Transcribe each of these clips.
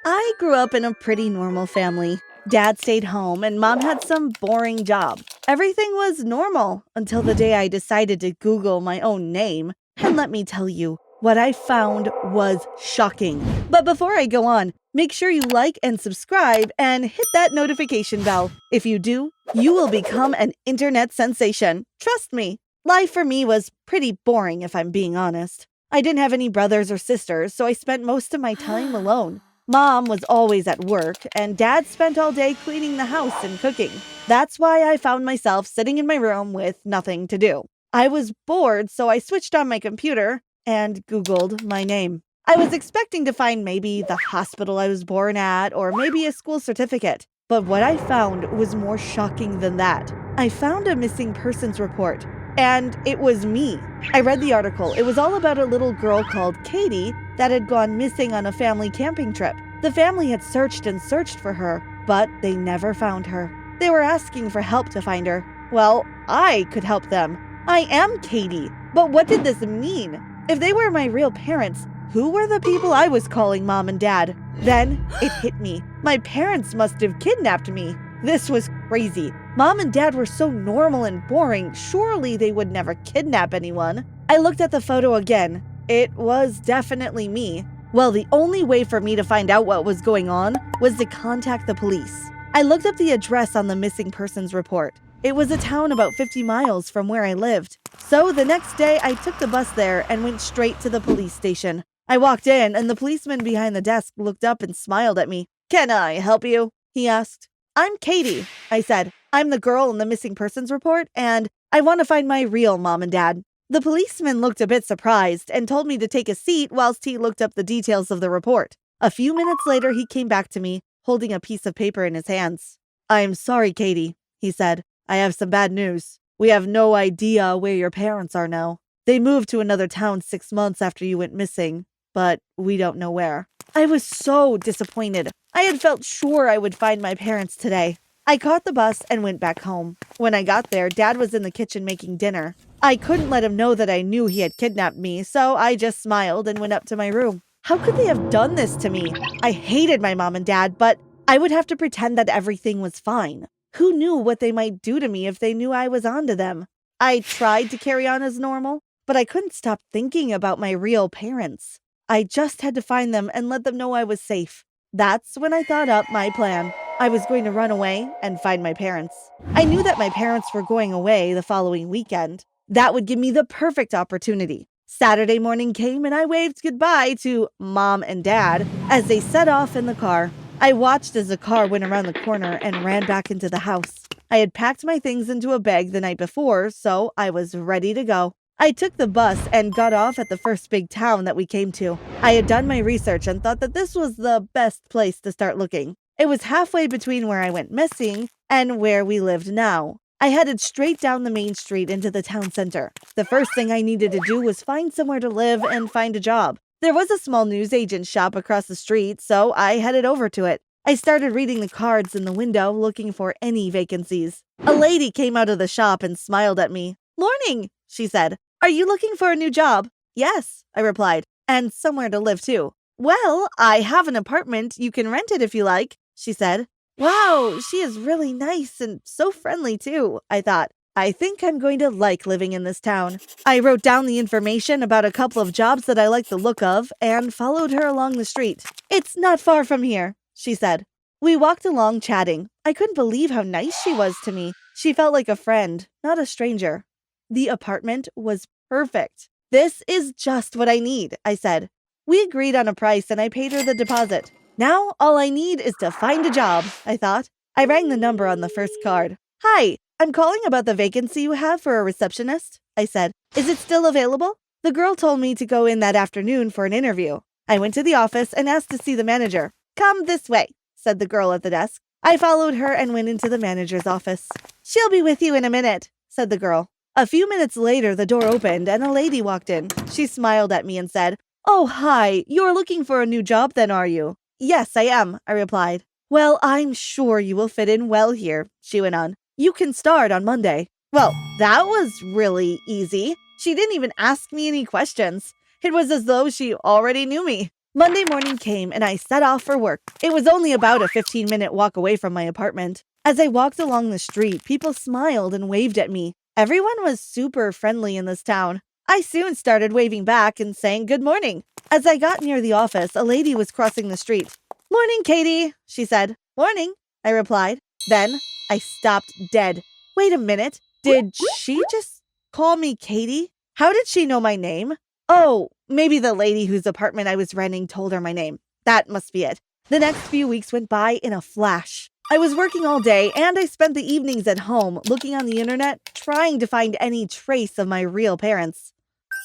I grew up in a pretty normal family. Dad stayed home and mom had some boring job. Everything was normal until the day I decided to Google my own name. And let me tell you, what I found was shocking. But before I go on, make sure you like and subscribe and hit that notification bell. If you do, you will become an internet sensation. Trust me. Life for me was pretty boring, if I'm being honest. I didn't have any brothers or sisters, so I spent most of my time alone. Mom was always at work, and Dad spent all day cleaning the house and cooking. That's why I found myself sitting in my room with nothing to do. I was bored, so I switched on my computer and Googled my name. I was expecting to find maybe the hospital I was born at, or maybe a school certificate. But what I found was more shocking than that. I found a missing persons report, and it was me. I read the article. It was all about a little girl called Katy that had gone missing on a family camping trip. The family had searched and searched for her, but they never found her. They were asking for help to find her. Well, I could help them. I am Katy. But what did this mean? If they were my real parents, who were the people I was calling mom and dad? Then it hit me. My parents must have kidnapped me. This was crazy. Mom and dad were so normal and boring. Surely they would never kidnap anyone. I looked at the photo again. It was definitely me. Well, the only way for me to find out what was going on was to contact the police. I looked up the address on the missing persons report. It was a town about 50 miles from where I lived. So the next day, I took the bus there and went straight to the police station. I walked in, and the policeman behind the desk looked up and smiled at me. "Can I help you?" he asked. "I'm Katy," I said. "I'm the girl in the missing persons report, and I want to find my real mom and dad." The policeman looked a bit surprised and told me to take a seat whilst he looked up the details of the report. A few minutes later, he came back to me, holding a piece of paper in his hands. "I'm sorry, Katy," he said. "I have some bad news. We have no idea where your parents are now. They moved to another town 6 months after you went missing, but we don't know where." I was so disappointed. I had felt sure I would find my parents today. I caught the bus and went back home. When I got there, Dad was in the kitchen making dinner. I couldn't let him know that I knew he had kidnapped me, so I just smiled and went up to my room. How could they have done this to me? I hated my mom and dad, but I would have to pretend that everything was fine. Who knew what they might do to me if they knew I was onto them? I tried to carry on as normal, but I couldn't stop thinking about my real parents. I just had to find them and let them know I was safe. That's when I thought up my plan. I was going to run away and find my parents. I knew that my parents were going away the following weekend. That would give me the perfect opportunity. Saturday morning came and I waved goodbye to Mom and Dad as they set off in the car. I watched as the car went around the corner and ran back into the house. I had packed my things into a bag the night before, so I was ready to go. I took the bus and got off at the first big town that we came to. I had done my research and thought that this was the best place to start looking. It was halfway between where I went missing and where we lived now. I headed straight down the main street into the town center. The first thing I needed to do was find somewhere to live and find a job. There was a small newsagent shop across the street, so I headed over to it. I started reading the cards in the window, looking for any vacancies. A lady came out of the shop and smiled at me. "Morning," she said. "Are you looking for a new job?" "Yes," I replied, "and somewhere to live too." "Well, I have an apartment. You can rent it if you like," she said. Wow, she is really nice and so friendly too, I thought. I think I'm going to like living in this town. I wrote down the information about a couple of jobs that I liked the look of and followed her along the street. "It's not far from here," she said. We walked along chatting. I couldn't believe how nice she was to me. She felt like a friend, not a stranger. The apartment was perfect. "This is just what I need," I said. We agreed on a price and I paid her the deposit. Now all I need is to find a job, I thought. I rang the number on the first card. "Hi, I'm calling about the vacancy you have for a receptionist," I said. "Is it still available?" The girl told me to go in that afternoon for an interview. I went to the office and asked to see the manager. "Come this way," said the girl at the desk. I followed her and went into the manager's office. "She'll be with you in a minute," said the girl. A few minutes later, the door opened and a lady walked in. She smiled at me and said, "Oh, hi, you're looking for a new job then, are you?" "Yes, I am," I replied. "Well, I'm sure you will fit in well here," she went on. "You can start on Monday." Well, that was really easy. She didn't even ask me any questions. It was as though she already knew me. Monday morning came and I set off for work. It was only about a 15-minute walk away from my apartment. As I walked along the street, people smiled and waved at me. Everyone was super friendly in this town. I soon started waving back and saying good morning. As I got near the office, a lady was crossing the street. "Morning, Katy," she said. "Morning," I replied. Then I stopped dead. Wait a minute. Did she just call me Katy? How did she know my name? Oh, maybe the lady whose apartment I was renting told her my name. That must be it. The next few weeks went by in a flash. I was working all day and I spent the evenings at home looking on the internet, trying to find any trace of my real parents.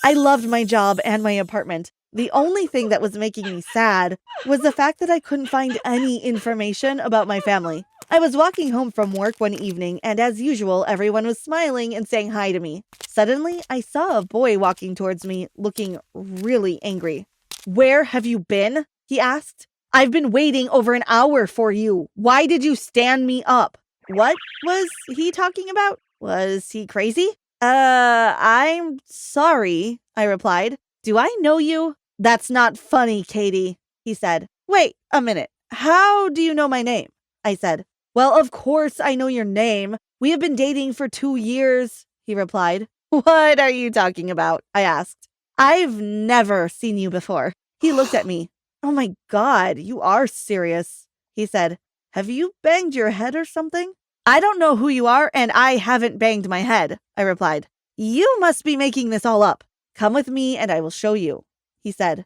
I loved my job and my apartment. The only thing that was making me sad was the fact that I couldn't find any information about my family. I was walking home from work one evening, and as usual, everyone was smiling and saying hi to me. Suddenly, I saw a boy walking towards me, looking really angry. "Where have you been?" he asked. "I've been waiting over an hour for you. Why did you stand me up?" What was he talking about? Was he crazy? I'm sorry, I replied. "Do I know you?" "That's not funny, Katy," he said. "Wait a minute. How do you know my name?" I said. "Well, of course I know your name. We have been dating for 2 years," he replied. "What are you talking about?" I asked. "I've never seen you before." He looked at me. "Oh my God, you are serious," he said. "Have you banged your head or something?" "I don't know who you are, and I haven't banged my head," I replied. "You must be making this all up. Come with me and I will show you," he said.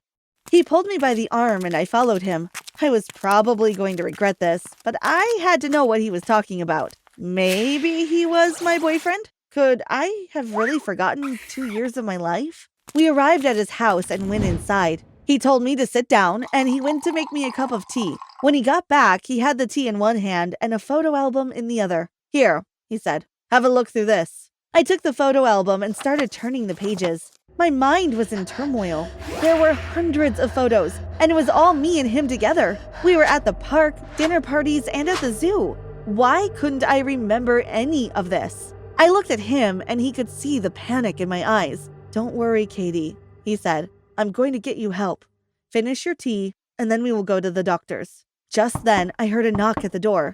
He pulled me by the arm and I followed him. I was probably going to regret this, but I had to know what he was talking about. Maybe he was my boyfriend? Could I have really forgotten 2 years of my life? We arrived at his house and went inside. He told me to sit down and he went to make me a cup of tea. When he got back, he had the tea in one hand and a photo album in the other. "Here," he said, "have a look through this." I took the photo album and started turning the pages. My mind was in turmoil. There were hundreds of photos, and it was all me and him together. We were at the park, dinner parties, and at the zoo. Why couldn't I remember any of this? I looked at him, and he could see the panic in my eyes. "Don't worry, Katy," he said. "I'm going to get you help. Finish your tea, and then we will go to the doctor's." Just then, I heard a knock at the door.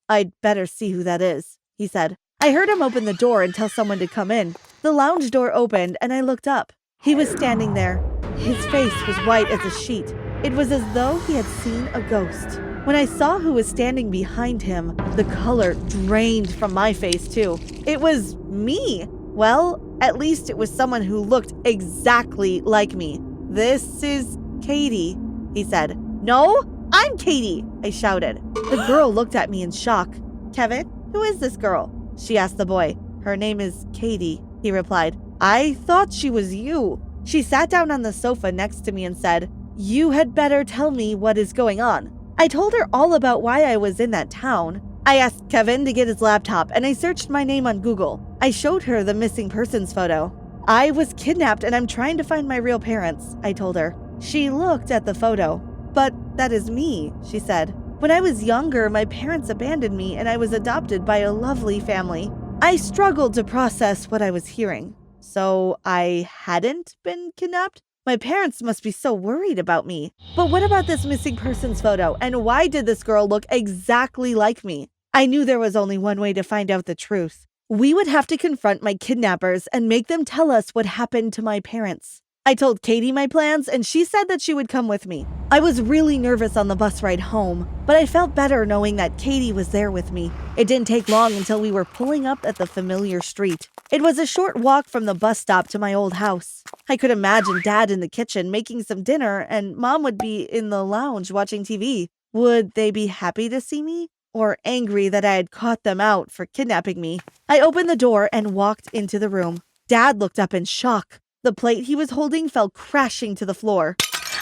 "I'd better see who that is," he said. I heard him open the door and tell someone to come in. The lounge door opened and I looked up. He was standing there. His face was white as a sheet. It was as though he had seen a ghost. When I saw who was standing behind him, the color drained from my face too. It was me. Well, at least it was someone who looked exactly like me. "This is Katy," he said. "No, I'm Katy," I shouted. The girl looked at me in shock. "Kevin, who is this girl?" she asked the boy. "Her name is Katy," he replied. "I thought she was you." She sat down on the sofa next to me and said, "You had better tell me what is going on." I told her all about why I was in that town. I asked Kevin to get his laptop and I searched my name on Google. I showed her the missing persons photo. "I was kidnapped and I'm trying to find my real parents," I told her. She looked at the photo. "But that is me," she said. "When I was younger, my parents abandoned me and I was adopted by a lovely family." I struggled to process what I was hearing. So I hadn't been kidnapped? My parents must be so worried about me. But what about this missing persons photo? And why did this girl look exactly like me? I knew there was only one way to find out the truth. We would have to confront my kidnappers and make them tell us what happened to my parents. I told Katy my plans and she said that she would come with me. I was really nervous on the bus ride home, but I felt better knowing that Katy was there with me. It didn't take long until we were pulling up at the familiar street. It was a short walk from the bus stop to my old house. I could imagine Dad in the kitchen making some dinner and Mom would be in the lounge watching TV. Would they be happy to see me? Or angry that I had caught them out for kidnapping me? I opened the door and walked into the room. Dad looked up in shock. The plate he was holding fell crashing to the floor.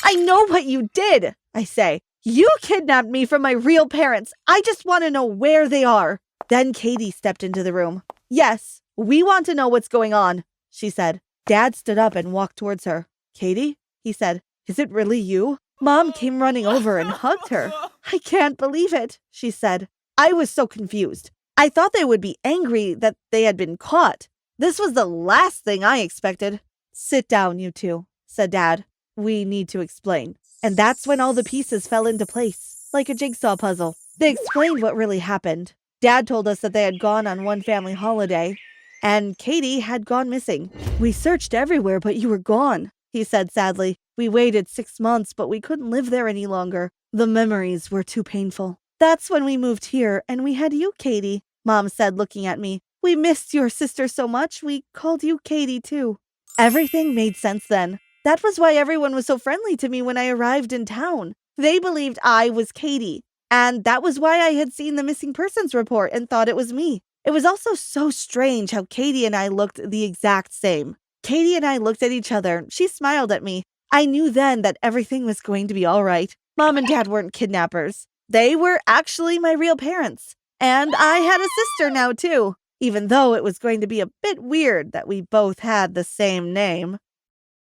"I know what you did," I say. "You kidnapped me from my real parents. I just want to know where they are." Then Katy stepped into the room. "Yes, we want to know what's going on," she said. Dad stood up and walked towards her. "Katy," he said, "is it really you?" Mom came running over and hugged her. "I can't believe it," she said. I was so confused. I thought they would be angry that they had been caught. This was the last thing I expected. "Sit down, you two," said Dad. we need to explain. And that's when all the pieces fell into place, like a jigsaw puzzle. They explained what really happened. Dad told us that they had gone on one family holiday, and Katy had gone missing. We searched everywhere, but you were gone, he said sadly. We waited 6 months, but we couldn't live there any longer. The memories were too painful. That's when we moved here, and we had you, Katy, Mom said, looking at me. We missed your sister so much, we called you Katy, too. Everything made sense then. That was why everyone was so friendly to me when I arrived in town. They believed I was Katy, and that was why I had seen the missing persons report and thought it was me. It was also so strange how Katy and I looked the exact same. Katy and I looked at each other. She smiled at me. I knew then that everything was going to be all right. Mom and Dad weren't kidnappers. They were actually my real parents. And I had a sister now, too, even though it was going to be a bit weird that we both had the same name.